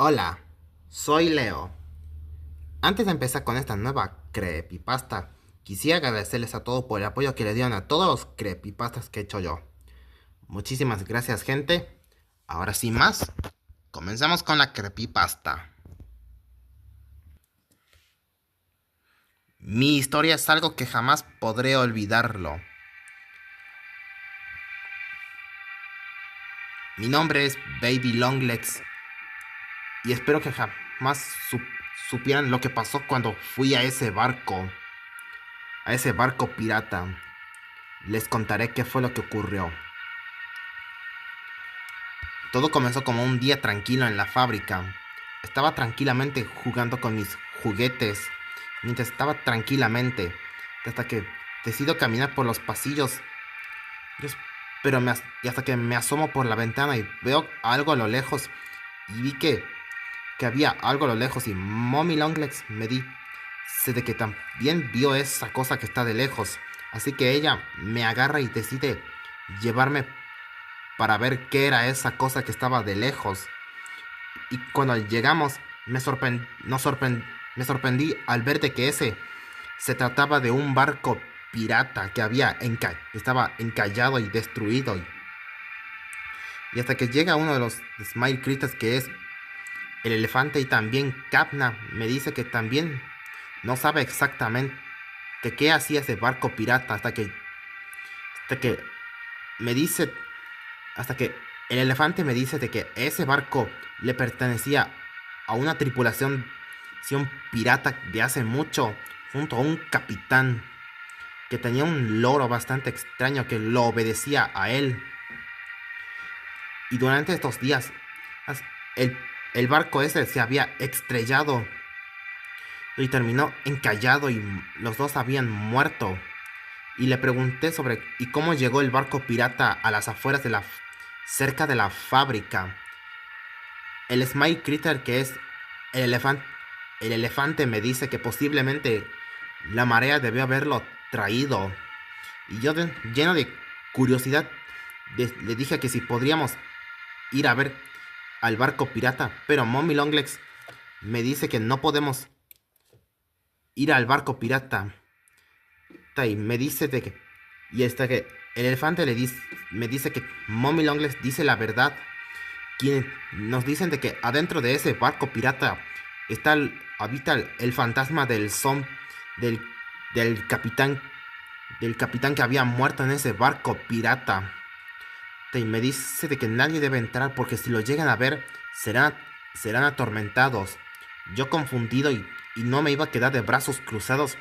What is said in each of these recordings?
Hola, soy Leo. Antes de empezar con esta nueva creepypasta, quisiera agradecerles a todos por el apoyo que le dieron a todos los creepypastas que he hecho yo. Muchísimas gracias, gente. Ahora sin más, comenzamos con la creepypasta. Mi historia es algo que jamás podré olvidarlo. Mi nombre es Baby Longlegs y espero que jamás supieran lo que pasó cuando fui a ese barco pirata. Les contaré qué fue lo que ocurrió. Todo comenzó como un día tranquilo en la fábrica. Estaba tranquilamente jugando con mis juguetes, mientras estaba tranquilamente, hasta que decido caminar por los pasillos. Yo pero y hasta que me asomo por la ventana y veo algo a lo lejos, y vi que había algo a lo lejos, y Mommy Longlegs me dice de que también vio esa cosa que está de lejos. Así que ella me agarra y decide llevarme para ver qué era esa cosa que estaba de lejos. Y cuando llegamos, me sorprendí al ver de que ese se trataba de un barco pirata que estaba encallado y destruido. Y hasta que llega uno de los Smile Critters, que es el elefante, y también Capna me dice que también no sabe exactamente qué hacía ese barco pirata, hasta que me dice hasta que el elefante me dice de que ese barco le pertenecía a una tripulación pirata de hace mucho, junto a un capitán que tenía un loro bastante extraño que lo obedecía a él. Y durante estos días, el, el barco ese se había estrellado y terminó encallado, y los dos habían muerto. Y le pregunté sobre y cómo llegó el barco pirata a las afueras de cerca de la fábrica. El Smile Critter, que es el elefante, el elefante me dice que posiblemente la marea debió haberlo traído. Y yo, lleno de curiosidad, le dije que si podríamos ir a ver al barco pirata. Pero Mommy Longlegs me dice que no podemos ir al barco pirata. Y me dice de que... Y hasta que el elefante me dice que Mommy Longlegs dice la verdad. Quienes nos dicen de que adentro de ese barco pirata habita el fantasma del, del capitán del capitán que había muerto en ese barco pirata. Y me dice de que nadie debe entrar porque si lo llegan a ver serán atormentados. Yo confundido y no me iba a quedar de brazos cruzados,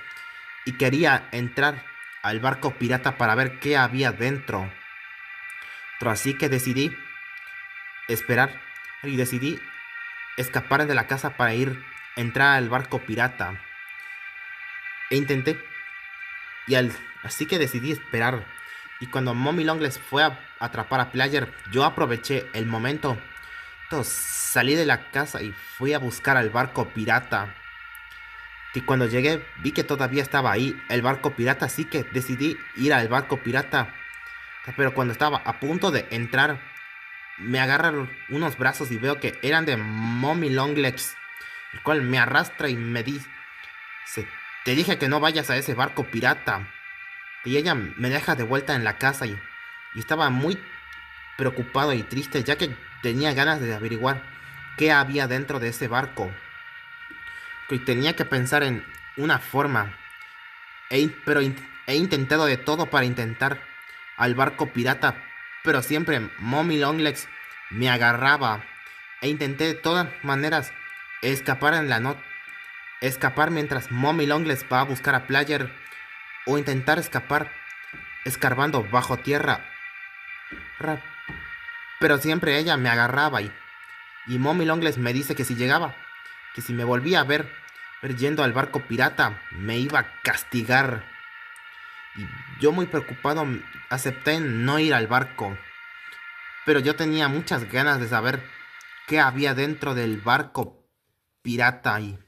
y quería entrar al barco pirata para ver qué había dentro. Pero así que esperar decidí escapar de la casa para entrar al barco pirata. E intenté, así que decidí esperar. Y cuando Mommy Longlegs fue a atrapar a Player, yo aproveché el momento. Entonces salí de la casa y fui a buscar al barco pirata. Y cuando llegué vi que todavía estaba ahí el barco pirata, así que decidí ir al barco pirata. Pero cuando estaba a punto de entrar, me agarran unos brazos y veo que eran de Mommy Longlegs, el cual me arrastra y me dice: te dije que no vayas a ese barco pirata. Y ella me deja de vuelta en la casa, y estaba muy preocupado y triste, ya que tenía ganas de averiguar qué había dentro de ese barco. Y tenía que pensar en una forma, pero he intentado de todo para intentar al barco pirata, pero siempre Mommy Longlegs me agarraba. E intenté de todas maneras escapar escapar mientras Mommy Longlegs va a buscar a Player, o intentar escapar escarbando bajo tierra. Pero siempre ella me agarraba, y Mommy Longlegs me dice que que si me volvía a ver yendo al barco pirata, me iba a castigar. Y yo, muy preocupado, acepté no ir al barco. Pero yo tenía muchas ganas de saber qué había dentro del barco pirata, y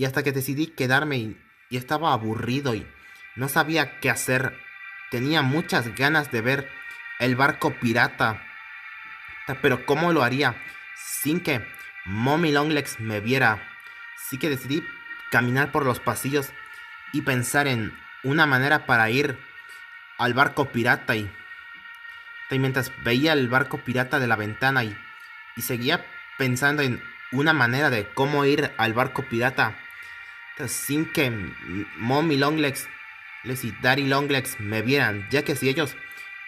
hasta que decidí quedarme, y estaba aburrido y no sabía qué hacer. Tenía muchas ganas de ver el barco pirata, pero ¿cómo lo haría sin que Mommy Longlegs me viera. Así que decidí caminar por los pasillos y pensar en una manera para ir al barco pirata y mientras veía el barco pirata de la ventana y seguía pensando en una manera de cómo ir al barco pirata sin que Mommy Longlegs y Daddy Longlegs me vieran, ya que si ellos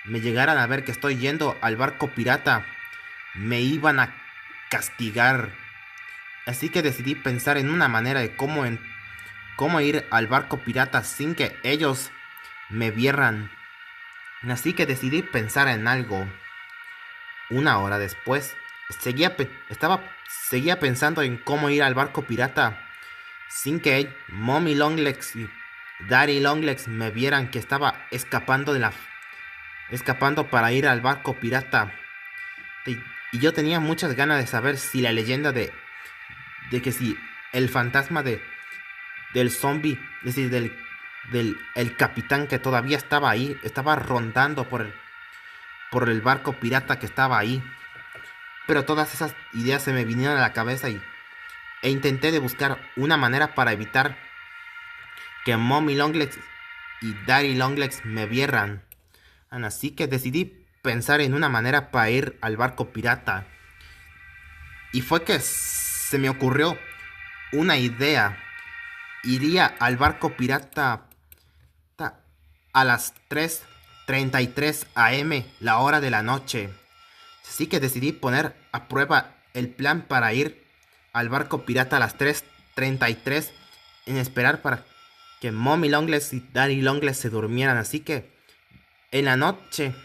me llegaran a ver que estoy yendo al barco pirata, me iban a castigar. Así que decidí pensar en una manera de cómo ir al barco pirata sin que ellos me vieran. Así que decidí pensar en algo. Una hora después, seguía pensando en cómo ir al barco pirata sin que Mommy Longlegs y Daddy Longlegs me vieran que estaba escapando para ir al barco pirata. Y yo tenía muchas ganas de saber si la leyenda de que si el fantasma del zombie, es decir, del el capitán que todavía estaba ahí, estaba rondando por el barco pirata que estaba ahí. Pero todas esas ideas se me vinieron a la cabeza e intenté de buscar una manera para evitar que Mommy Longlegs y Daddy Longlegs me vieran. Así que decidí pensar en una manera para ir al barco pirata. Y fue que se me ocurrió una idea. Iría al barco pirata a las 3:33 am, la hora de la noche. Así que decidí poner a prueba el plan para ir al barco pirata a las 3:33 en esperar para que Mommy Longlegs y Daddy Longlegs se durmieran. Así que en la noche,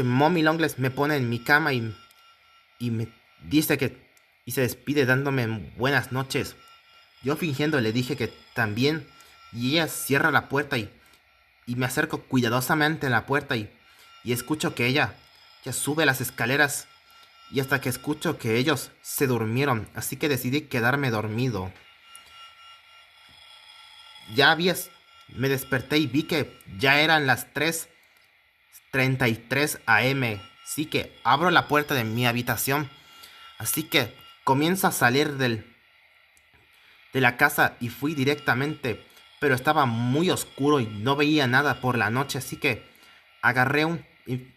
Mommy Longlegs me pone en mi cama y me dice y se despide dándome buenas noches. Yo fingiendo le dije que también, y ella cierra la puerta y me acerco cuidadosamente a la puerta y escucho que ella sube las escaleras y hasta que escucho que ellos se durmieron, así que decidí quedarme dormido. Me desperté y vi que ya eran las 3:33 am, así que abro la puerta de mi habitación, así que comienzo a salir de la casa y fui directamente, pero estaba muy oscuro y no veía nada por la noche, así que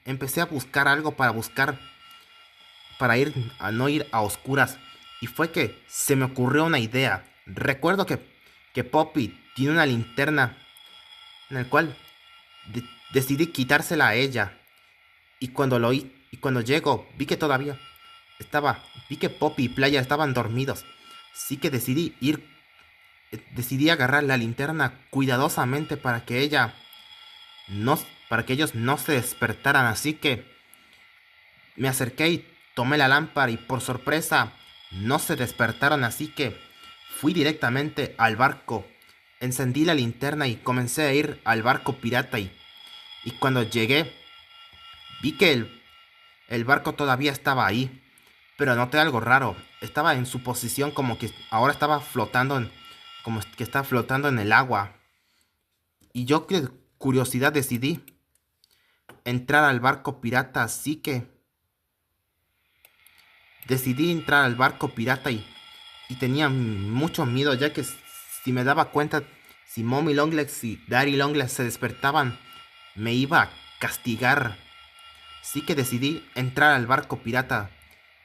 empecé a buscar algo para no ir a oscuras, y fue que se me ocurrió una idea. Recuerdo que Poppy tiene una linterna en la cual decidí quitársela a ella, y cuando llego vi que Poppy y Playa estaban dormidos, así que decidí agarrar la linterna cuidadosamente para que ellos no se despertaran, así que me acerqué y tomé la lámpara y por sorpresa no se despertaron, así que fui directamente al barco, encendí la linterna y comencé a ir al barco pirata y cuando llegué vi que el barco todavía estaba ahí, pero noté algo raro. Estaba en su posición como que ahora estaba flotando, como que está flotando en el agua. Y yo de curiosidad decidí entrar al barco pirata, así que decidí entrar al barco pirata y tenía mucho miedo, ya que si me daba cuenta, si Mommy Longlegs y Daddy Longlegs se despertaban, me iba a castigar. Así que decidí entrar al barco pirata.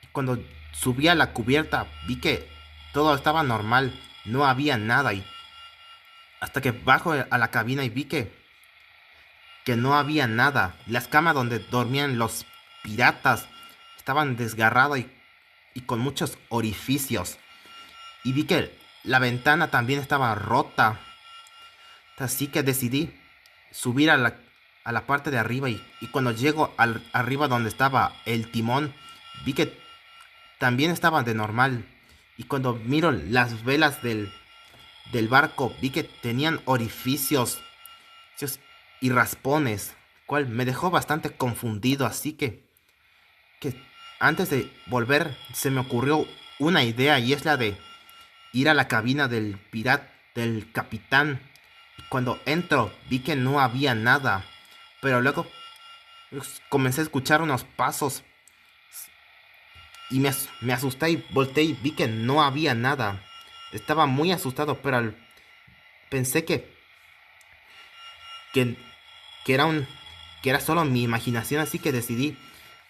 Y cuando subí a la cubierta, vi que todo estaba normal, no había nada. Y hasta que bajo a la cabina y vi que no había nada. Las camas donde dormían los piratas estaban desgarradas y con muchos orificios. Y vi que la ventana también estaba rota. Así que decidí subir a la parte de arriba y cuando llego arriba donde estaba el timón, vi que también estaban de normal. Y cuando miro las velas del barco, vi que tenían orificios y raspones, cual me dejó bastante confundido, así que antes de volver se me ocurrió una idea y es la de ir a la cabina del capitán. Cuando entro vi que no había nada, pero luego comencé a escuchar unos pasos y me asusté y volteé y vi que no había nada. Estaba muy asustado, pero pensé que, que era que era solo mi imaginación, así que decidí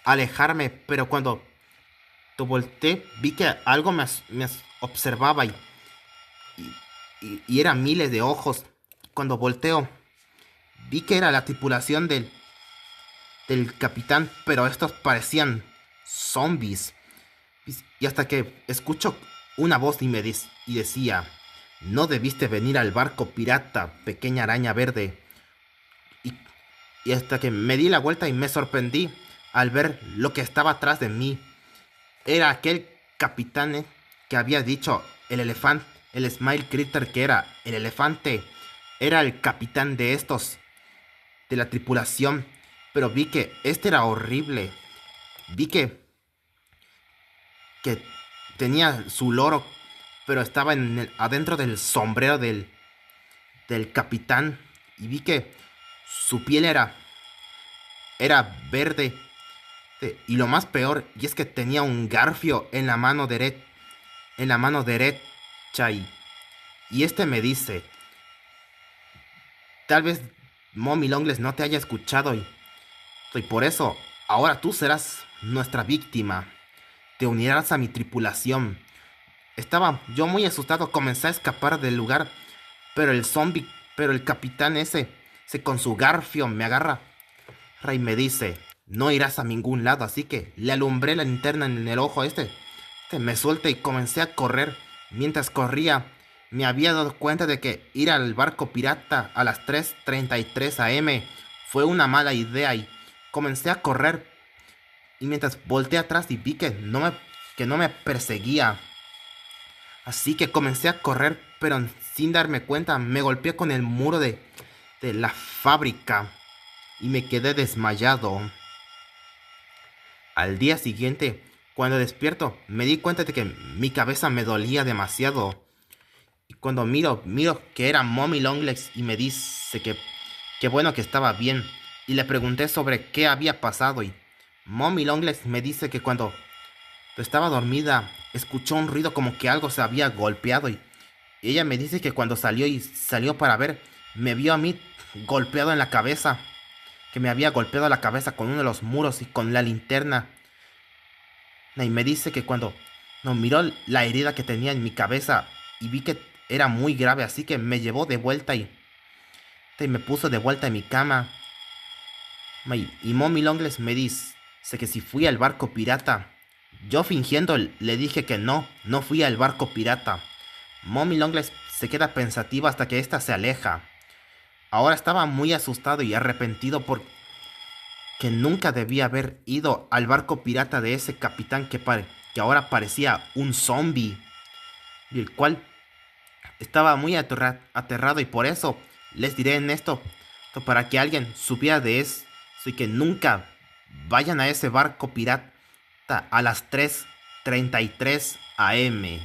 alejarme, pero cuando volteé vi que algo me observaba y eran miles de ojos. Cuando volteo vi que era la tripulación del capitán, pero estos parecían zombies. Y hasta que escucho una voz y decía, no debiste venir al barco pirata, pequeña araña verde. Y, y hasta que me di la vuelta y me sorprendí al ver lo que estaba atrás de mí. Era aquel capitán que había dicho el elefante, el Smile Critter que era el elefante. Era el capitán de estos, de la tripulación. Pero vi que este era horrible. Vi que tenía su loro, pero estaba adentro del sombrero del capitán. Y vi que su piel era verde. Y lo más peor, y es que tenía un garfio en la mano derecha. Y este me dice, tal vez Mommy Longlegs no te haya escuchado y por eso ahora tú serás nuestra víctima. Te unirás a mi tripulación. Estaba yo muy asustado, comencé a escapar del lugar, pero el capitán ese con su garfio me agarra y me dice, no irás a ningún lado, así que le alumbré la linterna en el ojo me suelta y comencé a correr. Mientras corría, me había dado cuenta de que ir al barco pirata a las 3:33 am fue una mala idea y comencé a correr. Y mientras volteé atrás y vi que no me perseguía. Así que comencé a correr, pero sin darme cuenta me golpeé con el muro de la fábrica y me quedé desmayado. Al día siguiente, cuando despierto, me di cuenta de que mi cabeza me dolía demasiado. Y cuando miro que era Mommy Longlegs y me dice que bueno que estaba bien. Y le pregunté sobre qué había pasado y Mommy Longlegs me dice que cuando estaba dormida escuchó un ruido como que algo se había golpeado y ella me dice que cuando salió para ver, me vio a mí golpeado en la cabeza, que me había golpeado la cabeza con uno de los muros y con la linterna. Y me dice que cuando no miró la herida que tenía en mi cabeza y vi que era muy grave, así que me llevó de vuelta y me puso de vuelta en mi cama. Y Mommy Longlegs me dice que si fui al barco pirata. Yo fingiendo le dije que no fui al barco pirata. Mommy Longlegs se queda pensativa hasta que ésta se aleja. Ahora estaba muy asustado y arrepentido porque nunca debía haber ido al barco pirata de ese capitán que ahora parecía un zombie, y el cual estaba muy aterrado y por eso les diré en esto para que alguien supiera de eso y que nunca vayan a ese barco pirata a las 3:33 am.